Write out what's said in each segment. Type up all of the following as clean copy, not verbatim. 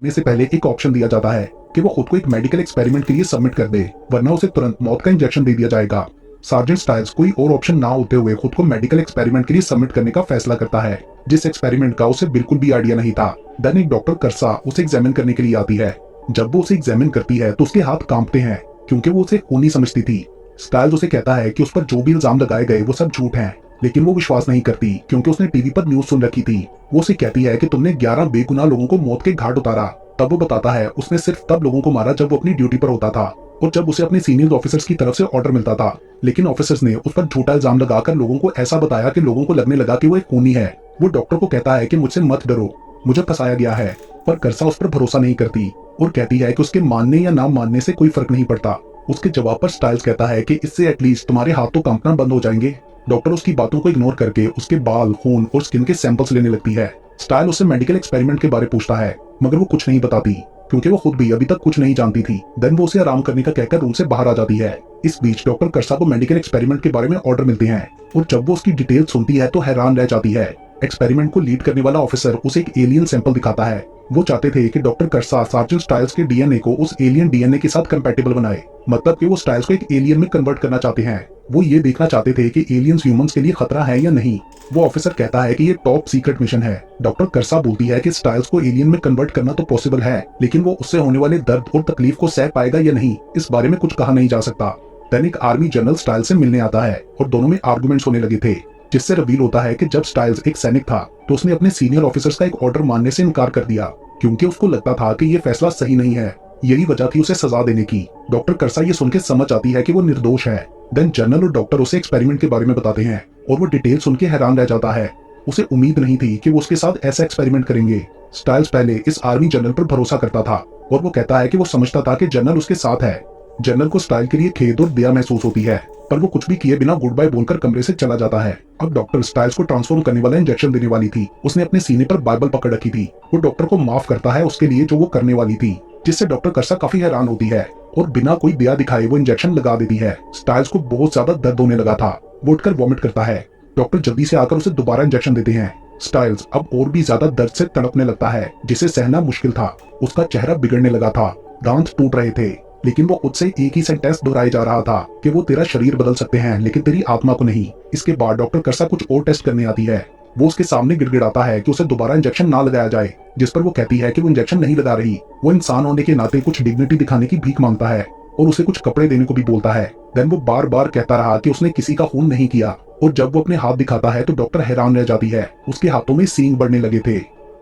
में से पहले एक ऑप्शन दिया जाता है कि वो खुद को एक मेडिकल एक्सपेरिमेंट के लिए सबमिट कर दे, वरना उसे तुरंत मौत का इंजेक्शन दे दिया जाएगा। सार्जेंट स्टाइल्स कोई और ऑप्शन ना होते हुए खुद को मेडिकल एक्सपेरिमेंट के लिए सबमिट करने का फैसला करता है, जिस एक्सपेरिमेंट का उसे बिल्कुल भी आइडिया नहीं था। देन एक डॉक्टर कर्सा उसे एग्जामिन करने के लिए आती है। जब वो उसे एग्जामिन करती है तो उसके हाथ कांपते हैं क्योंकि वो उसे खूनी समझती थी। स्टाइल्स उसे कहता है कि उस पर जो भी इल्जाम लगाए गए वो सब झूठ हैं, लेकिन वो विश्वास नहीं करती क्योंकि उसने टीवी पर न्यूज सुन रखी थी। वो उसे कहती है कि तुमने 11 बेगुनाह लोगों को मौत के घाट उतारा। तब वो बताता है उसने सिर्फ तब लोगों को मारा जब वो अपनी ड्यूटी पर होता था और जब उसे अपने सीनियर ऑफिसर्स की तरफ से ऑर्डर मिलता था, लेकिन ऑफिसर्स ने उस पर झूठा इल्जाम लगाकर लोगों को ऐसा बताया कि लोगों को लगने लगा कि वो एक खूनी है। वो डॉक्टर को कहता है कि मुझसे मत डरो, मुझे फंसाया गया है, पर कर्सा उस पर भरोसा नहीं करती और कहती है कि उसके मानने या ना मानने से कोई फर्क नहीं पड़ता। उसके जवाब पर स्टाइल्स कहता है कि इससे एटलीस्ट तुम्हारे हाथ तो कांपना बंद हो जाएंगे। डॉक्टर उसकी बातों को इग्नोर करके उसके बाल, खून और स्किन के सैंपल्स लेने लगती है। स्टाइल उससे मेडिकल एक्सपेरिमेंट के बारे पूछता है, मगर वो कुछ नहीं बताती क्योंकि वो खुद भी अभी तक कुछ नहीं जानती थी। देन वो उसे आराम करने का कहकर रूम से बाहर आ जाती है। इस बीच डॉक्टर कर्सा को मेडिकल एक्सपेरिमेंट के बारे में ऑर्डर मिलते हैं और जब वो उसकी डिटेल सुनती है तो हैरान रह जाती है। एक्सपेरिमेंट को लीड करने वाला ऑफिसर उसे एक एलियन सैंपल दिखाता है। वो चाहते थे कि डॉक्टर कर्सा सार्जेंट स्टाइल्स के डीएनए को उस एलियन डीएनए के साथ कंपैटिबल बनाए, मतलब कि वो स्टाइल्स को एक एलियन में कन्वर्ट करना चाहते हैं। वो ये देखना चाहते थे कि एलियंस ह्यूमंस के लिए खतरा है या नहीं। वो ऑफिसर कहता है कि ये टॉप सीक्रेट मिशन है। डॉक्टर कर्सा बोलती है कि स्टाइल्स को एलियन में कन्वर्ट करना तो पॉसिबल है, लेकिन वो उससे होने वाले दर्द और तकलीफ को सह पाएगा या नहीं, इस बारे में कुछ कहा नहीं जा सकता। दैनिक आर्मी जनरल स्टाइल्स से मिलने आता है और दोनों में आर्गुमेंट्स होने लगे थे, जिससे रिवील होता है कि जब स्टाइल्स एक सैनिक था तो उसने अपने सीनियर ऑफिसर्स का एक ऑर्डर मानने से इनकार कर दिया क्योंकि उसको लगता था कि ये फैसला सही नहीं है। यही वजह थी उसे सजा देने की। डॉक्टर कर्सा ये सुन के समझ आती है कि वो निर्दोष है। देन जनरल और डॉक्टर उसे एक्सपेरिमेंट के बारे में बताते हैं और वो डिटेल सुन के हैरान रह जाता है। उसे उम्मीद नहीं थी कि वो उसके साथ ऐसा एक्सपेरिमेंट करेंगे। स्टाइल्स पहले इस आर्मी जनरल पर भरोसा करता था और वो कहता है कि वो समझता था कि जनरल उसके साथ है। जनरल को स्टाइल के लिए खेद और दया महसूस होती है, पर वो कुछ भी किए बिना गुड बाय बोलकर कमरे से चला जाता है। अब डॉक्टर स्टाइल्स को ट्रांसफॉर्म करने वाला इंजेक्शन देने वाली थी। उसने अपने सीने पर बाइबल पकड़ रखी थी। वो डॉक्टर को माफ करता है उसके लिए जो वो करने वाली थी, जिससे डॉक्टर कर्सा काफी हैरान होती है और बिना कोई दया दिखाए वो इंजेक्शन लगा देती है। स्टाइल्स को बहुत ज्यादा दर्द होने लगा था। वो उठकर वॉमिट करता है। डॉक्टर जल्दी से आकर उसे दोबारा इंजेक्शन देते हैं। स्टाइल्स अब और भी ज्यादा दर्द से तड़पने लगता है, जिसे सहना मुश्किल था। उसका चेहरा बिगड़ने लगा था, दांत टूट रहे थे, लेकिन वो खुद से एक ही सेंटेंस दोहराए जा रहा था कि वो तेरा शरीर बदल सकते हैं लेकिन तेरी आत्मा को नहीं। इसके बाद डॉक्टर कर्सा कुछ और टेस्ट करने आती है। वो उसके सामने गिड़गिड़ाता है कि उसे दोबारा इंजेक्शन ना लगाया जाए, जिस पर वो कहती है कि वो इंजेक्शन नहीं लगा रही। वो इंसान होने के नाते कुछ डिग्निटी दिखाने की भीख मांगता है और उसे कुछ कपड़े देने को भी बोलता है। देन वो बार बार कहता रहा कि उसने किसी का खून नहीं किया और जब वो अपने हाथ दिखाता है तो डॉक्टर हैरान रह जाती है। उसके हाथों में सींग बढ़ने लगे थे।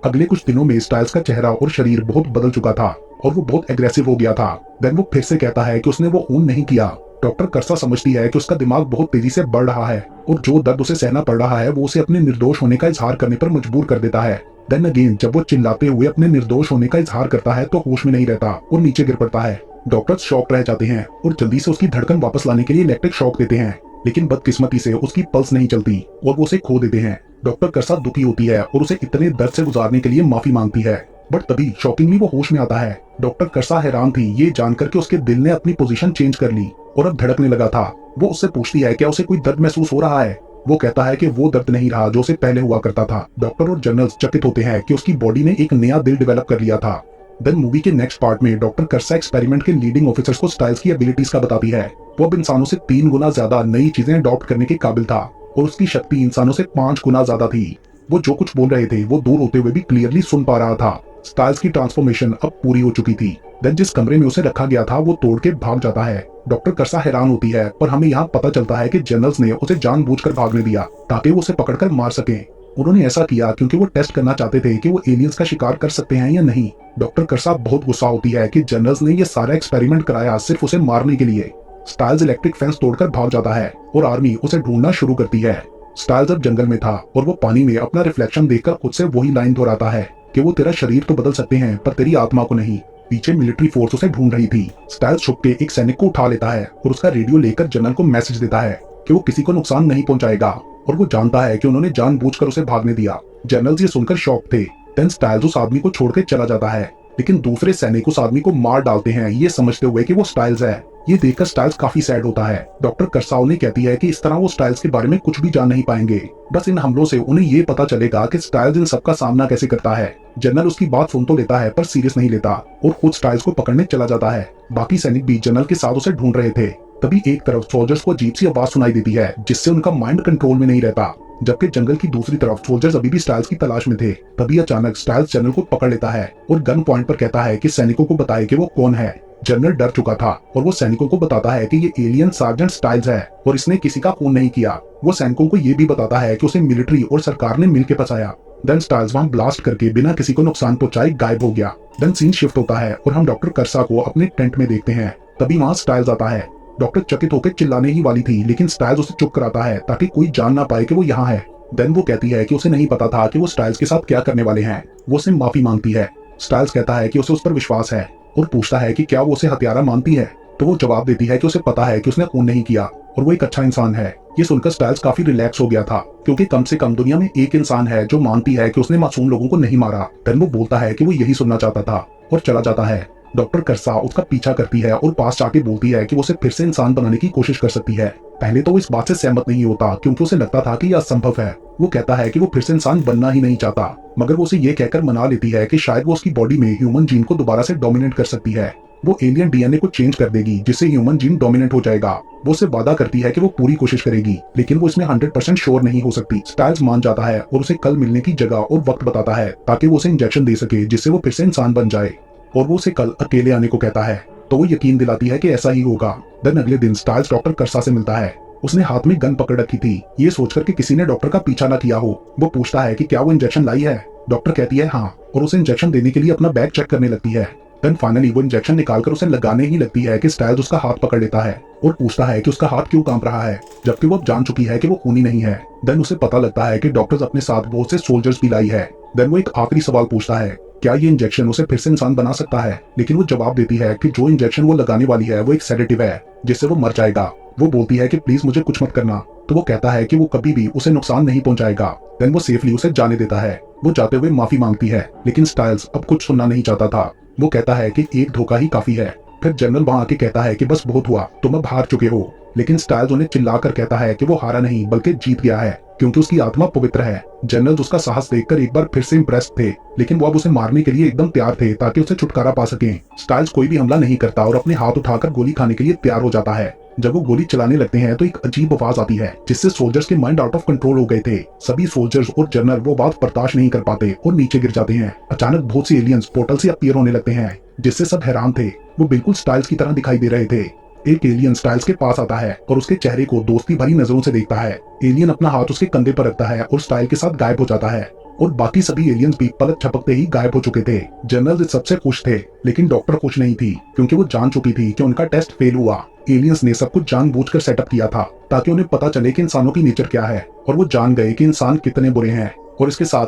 अगले कुछ दिनों में स्टाइल्स का चेहरा और शरीर बहुत बदल चुका था और वो बहुत एग्रेसिव हो गया था। देन वो फिर से कहता है कि उसने वो खून नहीं किया। डॉक्टर कर्सा समझती है कि उसका दिमाग बहुत तेजी से बढ़ रहा है और जो दर्द उसे सहना पड़ रहा है वो उसे अपने निर्दोष होने का इजहार करने पर मजबूर कर देता है। देन अगेन जब वो चिल्लाते हुए अपने निर्दोष होने का इजहार करता है तो होश में नहीं रहता और नीचे गिर पड़ता है। डॉक्टर्स शॉक रह जाते हैं और जल्दी से उसकी धड़कन वापस लाने के लिए इलेक्ट्रिक शॉक देते हैं, लेकिन बदकिस्मती से उसकी पल्स नहीं चलती और वो उसे खो देते हैं। डॉक्टर कर्सा दुखी होती है और उसे इतने दर्द से गुजारने के लिए माफी मांगती है, बट तभी शॉकिंगली वो होश में आता है। डॉक्टर कर्सा हैरान थी ये जानकर के उसके दिल ने अपनी पोजीशन चेंज कर ली और अब धड़कने लगा था। वो उससे पूछती है क्या उसे कोई दर्द महसूस हो रहा है। वो कहता है कि वो दर्द नहीं रहा जो उसे पहले हुआ करता था। डॉक्टर और जनरल्स चकित होते हैं कि उसकी बॉडी ने एक नया दिल डेवलप कर लिया था। देन मूवी के नेक्स्ट पार्ट में डॉक्टर कर्सा एक्सपेरिमेंट के लीडिंग ऑफिसर्स को स्टाइल्स की एबिलिटीज का बताती है। वो अब इंसानों से 3 गुना ज्यादा नई चीजें अडॉप्ट करने के काबिल था और उसकी शक्ति इंसानों से 5 गुना ज्यादा थी। वो जो कुछ बोल रहे थे वो दूर होते हुए भी क्लियरली सुन पा रहा था। स्टाइल्स की ट्रांसफॉर्मेशन अब पूरी हो चुकी थी। देन जिस कमरे में उसे रखा गया था वो तोड़ के भाग जाता है। डॉक्टर कर्सा हैरान होती है, पर हमें यहाँ पता चलता है कि जनरल्स ने उसे जानबूझकर भागने दिया ताकि वो उसे पकड़कर मार सके। उन्होंने ऐसा किया क्योंकि वो टेस्ट करना चाहते थे कि वो एलियंस का शिकार कर सकते हैं या नहीं। डॉक्टर कर्सा बहुत गुस्सा होती है कि जनरल्स ने ये सारा एक्सपेरिमेंट कराया सिर्फ उसे मारने के लिए। स्टाइल्स इलेक्ट्रिक फेंस तोड़कर भाग जाता है और आर्मी उसे ढूंढना शुरू करती है। स्टाइल्स अब जंगल में था और वो पानी में अपना रिफ्लेक्शन देखकर खुद से वही लाइन दोहराता है कि वो तेरा शरीर तो बदल सकते हैं पर तेरी आत्मा को नहीं। पीछे मिलिट्री फोर्स उसे ढूंढ रही थी। स्टाइल्स छुप के एक सैनिक को उठा लेता है और उसका रेडियो लेकर जनरल को मैसेज देता है कि वो किसी को नुकसान नहीं पहुंचाएगा और वो जानता है कि उन्होंने जानबूझकर उसे भागने दिया। जनरल्स ये सुनकर शॉक थे। देन स्टाइल्स उस आदमी को छोड़कर चला जाता है, लेकिन दूसरे सैनिक उस आदमी को मार डालते हैं ये समझते हुए कि वो स्टाइल्स है। ये देखकर स्टाइल्स काफी सैड होता है। डॉक्टर करसाओ ने कहती है कि इस तरह वो स्टाइल्स के बारे में कुछ भी जान नहीं पाएंगे। बस इन हमलों से उन्हें ये पता चलेगा कि स्टाइल्स इन सबका सामना कैसे करता है। जनरल उसकी बात सुन तो लेता है पर सीरियस नहीं लेता और खुद स्टाइल्स को पकड़ने चला जाता है। बाकी सैनिक भी जनरल के साथ उसे ढूंढ रहे थे। तभी एक तरफ सोल्जर्स को अजीब सी आवाज सुनाई देती है जिससे उनका माइंड कंट्रोल में नहीं रहता, जबकि जंगल की दूसरी तरफ सोल्जर्स अभी भी स्टाइल्स की तलाश में थे। तभी अचानक स्टाइल्स जनरल को पकड़ लेता है और गन पॉइंट पर कहता है कि सैनिकों को बताए कि वो कौन है। जनरल डर चुका था और वो सैनिकों को बताता है कि ये एलियन सार्जेंट स्टाइल्स है और इसने किसी का खून नहीं किया। वो सैनिकों को ये भी बताता है कि उसे मिलिट्री और सरकार ने मिलकर फंसाया। देन स्टाइल्स वहां ब्लास्ट करके बिना किसी को नुकसान पहुंचाए गायब हो गया। देन सीन शिफ्ट होता है और हम डॉक्टर करसा को अपने टेंट में देखते हैं। तभी वहां स्टाइल्स आता है। डॉक्टर चकित होकर चिल्लाने ही वाली थी लेकिन स्टाइल्स उसे चुप कराता है ताकि कोई जान ना पाए कि वो यहाँ है। देन वो कहती है कि उसे नहीं पता था कि वो स्टाइल्स के साथ क्या करने वाले हैं। वो उसे माफी मांगती है। स्टाइल्स कहता है कि उसे उस पर विश्वास है और पूछता है कि क्या वो उसे हत्यारा मानती है। तो वो जवाब देती है कि उसे पता है कि उसने खून नहीं किया और वो एक अच्छा इंसान है। ये सुनकर स्टाइल्स काफी रिलैक्स हो गया था क्योंकि कम से कम दुनिया में एक इंसान है जो मानती है कि उसने मासूम लोगों को नहीं मारा। देन वो बोलता है कि वो यही सुनना चाहता था और चला जाता है। डॉक्टर करसा उसका पीछा करती है और पास जाके बोलती है कि वो उसे फिर से इंसान बनाने की कोशिश कर सकती है। पहले तो वो इस बात से सहमत नहीं होता क्योंकि उसे लगता था कि यह असंभव है। वो कहता है कि वो फिर से इंसान बनना ही नहीं चाहता, मगर वो उसे ये कहकर मना लेती है कि शायद वो उसकी बॉडी में ह्यूमन जीन को दोबारा से डोमिनेट कर सकती है। वो एलियन डीएनए को चेंज कर देगी जिससे ह्यूमन जीन डोमिनेट हो जाएगा। वो उसे वादा करती है कि वो पूरी कोशिश करेगी लेकिन वो इसमें 100% श्योर नहीं हो सकती। स्टाइल्स मान जाता है और उसे कल मिलने की जगह और वक्त बताता है ताकि वो उसे इंजेक्शन दे सके जिससे वो फिर से इंसान बन जाए और वो उसे कल अकेले आने को कहता है। तो वो यकीन दिलाती है कि ऐसा ही होगा। देन अगले दिन स्टाइल्स डॉक्टर करसा से मिलता है। उसने हाथ में गन पकड़ रखी थी, ये सोचकर कि किसी ने डॉक्टर का पीछा न किया हो। वो पूछता है कि क्या वो इंजेक्शन लाई है। डॉक्टर कहती है हाँ और उसे इंजेक्शन देने के लिए अपना बैग चेक करने लगती है। देन फाइनली वो इंजेक्शन निकालकर उसे लगाने ही लगती है कि स्टाइल्स उसका हाथ पकड़ लेता है और पूछता है कि उसका हाथ क्यों कांप रहा है, जबकि वो अब जान चुकी है कि वो खूनी नहीं है। देन उसे पता लगता है कि डॉक्टर्स अपने साथ बहुत से सोल्जर्स भी लाई है। देन वो एक आखिरी सवाल पूछता है, क्या ये इंजेक्शन उसे फिर से इंसान बना सकता है, लेकिन वो जवाब देती है कि जो इंजेक्शन वो लगाने वाली है वो एक सेडेटिव है जिससे वो मर जाएगा। वो बोलती है कि प्लीज मुझे कुछ मत करना। तो वो कहता है कि वो कभी भी उसे नुकसान नहीं पहुंचाएगा। देन वो सेफली उसे जाने देता है। वो जाते हुए माफी मांगती है लेकिन स्टाइल्स अब कुछ सुनना नहीं चाहता था। वो कहता है कि एक धोखा ही काफी है। फिर जनरल वहां आके कहता है कि बस बहुत हुआ, तुम अब हार चुके हो। लेकिन स्टाइल्स उन्हें चिल्लाकर कहता है कि वो हारा नहीं बल्कि जीत गया है क्योंकि उसकी आत्मा पवित्र है। जनरल उसका साहस देखकर एक बार फिर से इम्प्रेस्ड थे लेकिन वो अब उसे मारने के लिए एकदम तैयार थे ताकि उसे छुटकारा पा सकें। स्टाइल्स कोई भी हमला नहीं करता और अपने हाथ उठाकर गोली खाने के लिए तैयार हो जाता है। जब वो गोली चलाने लगते हैं तो एक अजीब आवाज आती है जिससे सोल्जर्स के माइंड आउट ऑफ कंट्रोल हो गए थे। सभी सोल्जर्स और जनरल वो बात बर्दाश्त नहीं कर पाते और नीचे गिर जाते हैं। अचानक बहुत सी एलियंस पोर्टल से अपीयर होने लगते हैं जिससे सब हैरान थे। वो बिल्कुल स्टाइल्स की तरह दिखाई दे रहे थे। एक एलियन स्टाइल्स के पास आता है और उसके चेहरे को दोस्ती भरी नजरों से देखता है। एलियन अपना हाथ उसके कंधे पर रखता है और स्टाइल के साथ गायब हो जाता है और बाकी सभी एलियंस भी पलक झपकते ही गायब हो चुके थे। जनरल सबसे खुश थे लेकिन डॉक्टर खुश नहीं थी क्योंकि वो जान चुकी थी कि उनका टेस्ट फेल हुआ। एलियंस ने सब कुछ जानबूझकर सेटअप किया था ताकि उन्हें पता चले कि इंसानों की नेचर क्या है और वो जान गए कि इंसान कितने बुरे हैं। और इसके साथ